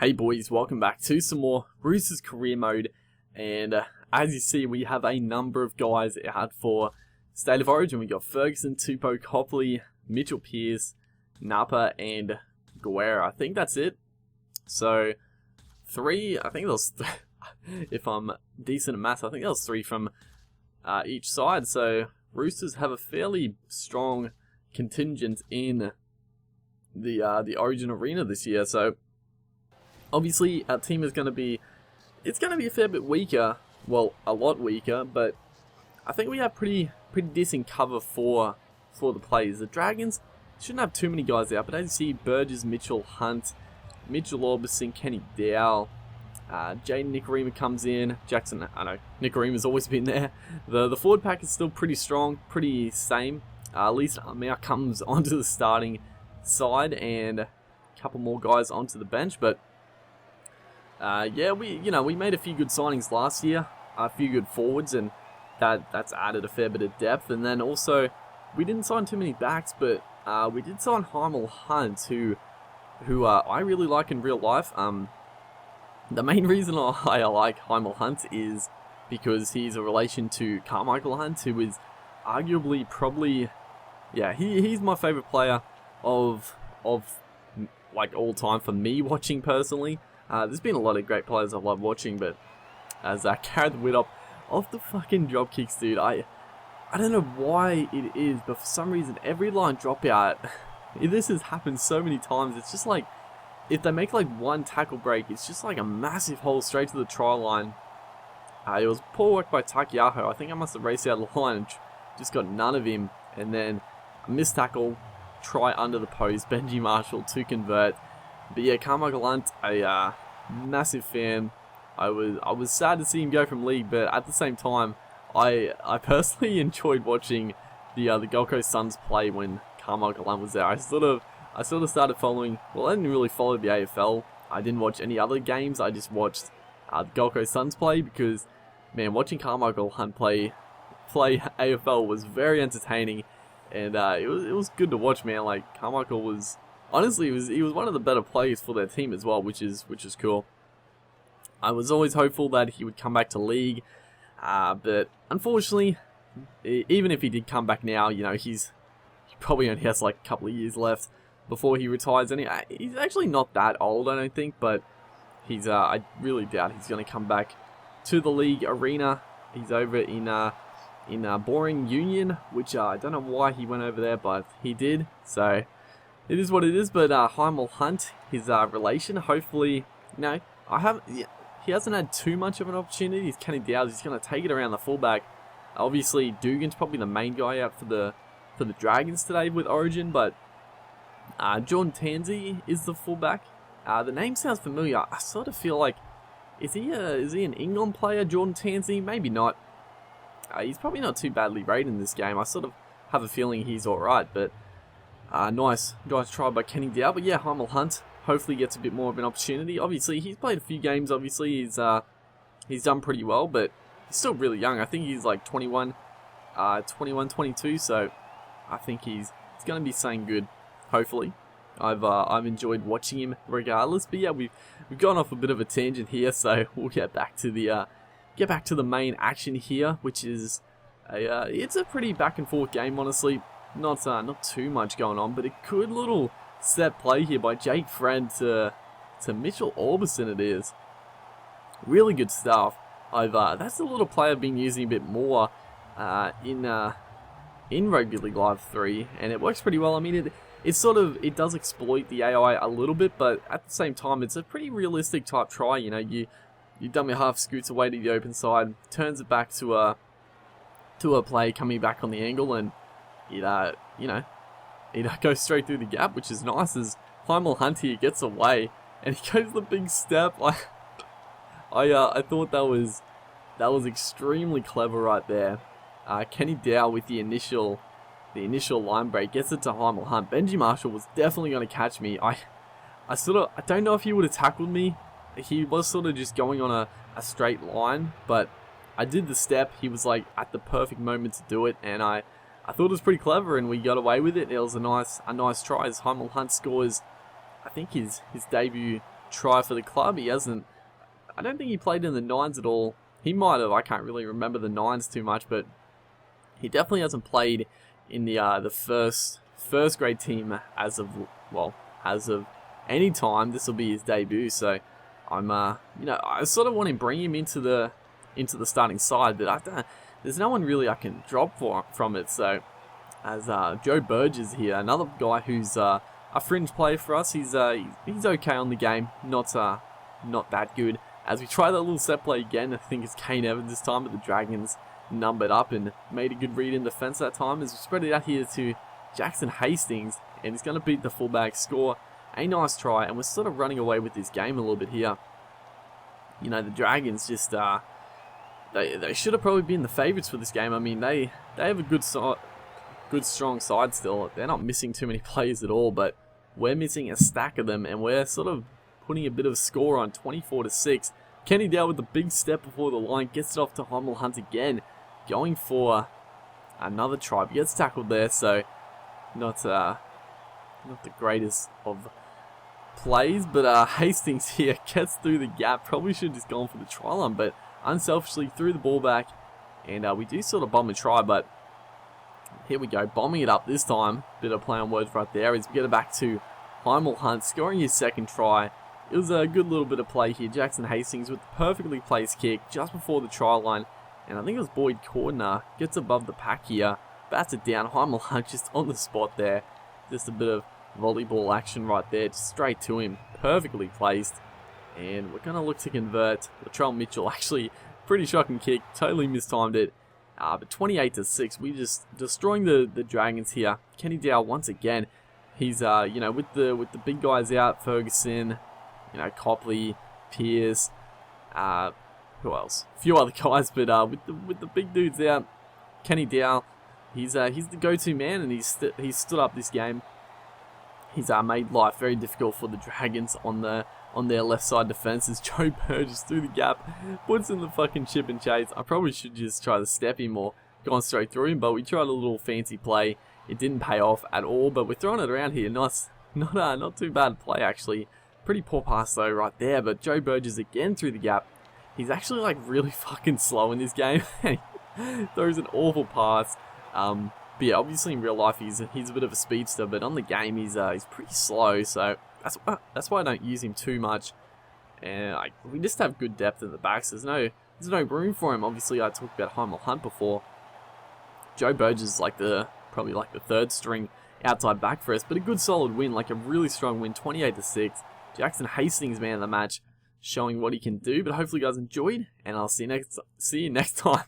Hey boys, welcome back to some more Roosters career mode, and as you see we have a number of guys out for State of Origin. We got Ferguson, Tupou, Copley, Mitchell Pearce, Napa and Guerra. I think that's it. So I think there's if I'm decent at maths, I think there's three from each side. So Roosters have a fairly strong contingent in the Origin arena this year. So obviously, our team is going to be, it's going to be a fair bit weaker, well, a lot weaker, but I think we have pretty decent cover for the players. The Dragons shouldn't have too many guys out, but as you see, Burgess, Mitchell, Hunt, Mitchell Orbison, Kenny Dow, Jaden Nikorima comes in, Jackson, I know, Nikorima's always been there. The forward pack is still pretty strong, pretty same. At least Amau comes onto the starting side, and a couple more guys onto the bench, but yeah, we made a few good signings last year, a few good forwards, and that's added a fair bit of depth. And then also, we didn't sign too many backs, but we did sign Hymel Hunt, who I really like in real life. The main reason I like Hymel Hunt is because he's a relation to Carmichael Hunt, who is arguably probably, yeah, he's my favourite player of like all time for me watching personally. There's been a lot of great players I love watching, but as I carried the weight up off the fucking drop kicks, dude, I don't know why it is, but for some reason, every line dropout, this has happened so many times, it's just like, if they make like one tackle break, it's just like a massive hole straight to the try line. It was poor work by Takiaho. I think I must have raced out of the line and just got none of him, and then a missed tackle, try under the post, Benji Marshall to convert. But yeah, Carmichael Hunt, a massive fan. I was sad to see him go from league, but at the same time, I personally enjoyed watching the Gold Coast Suns play when Carmichael Hunt was there. I sort of started following. Well, I didn't really follow the AFL. I didn't watch any other games. I just watched the Gold Coast Suns play because, man, watching Carmichael Hunt play AFL was very entertaining, and it was good to watch, man. Like, Carmichael was. Honestly, he was one of the better players for their team as well, which is cool. I was always hopeful that he would come back to league, but unfortunately, even if he did come back now, you know, he probably only has like a couple of years left before he retires. And he's actually not that old, I don't think, but I really doubt he's going to come back to the league arena. He's over in Boring Union, which I don't know why he went over there, but he did. So it is what it is. But Hymel Hunt, his relation, hopefully, you know, he hasn't had too much of an opportunity. He's Kenny Dowd. He's going to take it around the fullback. Obviously, Dugan's probably the main guy out for the Dragons today with Origin, but Jordan Tansey is the fullback. The name sounds familiar. I sort of feel like, is he an England player, Jordan Tansey? Maybe not. He's probably not too badly rated in this game. I sort of have a feeling he's alright, but nice try by Kenny Dow. But yeah, Hymel Hunt hopefully gets a bit more of an opportunity. Obviously, he's played a few games. Obviously, he's done pretty well, but he's still really young. I think he's like 21, 22, so I think he's going to be saying good, hopefully. I've enjoyed watching him regardless. But yeah, we've gone off a bit of a tangent here, so we'll get back to the main action here, which is it's a pretty back and forth game, honestly. Not too much going on, but a good little set play here by Jake Friend to Mitchell Orbison. It is really good stuff. That's a little play I've been using a bit more in Rugby League Live 3, and it works pretty well. I mean, it does exploit the AI a little bit, but at the same time, it's a pretty realistic type try. You know, you dummy half, scoots away to the open side, turns it back to a play coming back on the angle, and it goes straight through the gap, which is nice as Hymel Hunt here gets away, and he goes the big step. I thought that was extremely clever right there. Kenny Dow with the initial line break gets it to Hymel Hunt. Benji Marshall was definitely going to catch me. I don't know if he would have tackled me. He was sort of just going on a straight line, but I did the step. He was like at the perfect moment to do it, and I thought it was pretty clever, and we got away with it. It was a nice try as Hymel Hunt scores, I think his debut try for the club. He hasn't, I don't think he played in the nines at all. He might have, I can't really remember the nines too much, but he definitely hasn't played in the first grade team as of any time. This will be his debut, so I'm I sort of want to bring him into the starting side, but there's no one really I can drop from it. So as Joe Burgess here, another guy who's a fringe player for us. He's okay on the game, not that good. As we try that little set play again, I think it's Kane Evans this time, but the Dragons numbered up and made a good read in defence that time. As we spread it out here to Jackson Hastings, and he's going to beat the fullback, score a nice try, and we're sort of running away with this game a little bit here. You know, the Dragons just they should have probably been the favourites for this game. I mean, they have a good strong side still. They're not missing too many players at all, but we're missing a stack of them, and we're sort of putting a bit of a score on 24-6. Kenny Dale with the big step before the line, gets it off to Heimel Hunt again, going for another try. He gets tackled there, so not the greatest of plays, but Hastings here gets through the gap. Probably should have just gone for the try line, but unselfishly threw the ball back, and we do sort of bomb a try, but here we go, bombing it up this time. Bit of play on words right there as we get it back to Heimel Hunt, scoring his second try. It was a good little bit of play here. Jackson Hastings with the perfectly placed kick just before the try line, and I think it was Boyd Cordner gets above the pack here, bats it down. Heimel Hunt just on the spot there. Just a bit of volleyball action right there, just straight to him, perfectly placed. And we're going to look to convert. Latrell Mitchell, actually, pretty shocking kick, totally mistimed it. But 28-6, we just destroying the Dragons here. Kenny Dow once again, he's with the big guys out, Ferguson, Copley, Pierce, who else? A few other guys, but with the big dudes out, Kenny Dow, he's the go-to man, and he's stood up this game. He's made life very difficult for the Dragons on their left side defenses. Joe Burgess through the gap, puts in the fucking chip and chase. I probably should just try to step him or gone straight through him, but we tried a little fancy play. It didn't pay off at all, but we're throwing it around here. Nice, not too bad play actually. Pretty poor pass though right there, but Joe Burgess again through the gap. He's actually like really fucking slow in this game. Throws an awful pass. But yeah, obviously in real life he's a bit of a speedster, but on the game he's pretty slow. So that's why I don't use him too much. And we just have good depth at the backs. There's no room for him. Obviously I talked about Heimel Hunt before. Joe Burgess is probably the third string outside back for us, but a good solid win, like a really strong win, 28-6. Jackson Hastings, man of the match, showing what he can do. But hopefully you guys enjoyed, and I'll see you next time.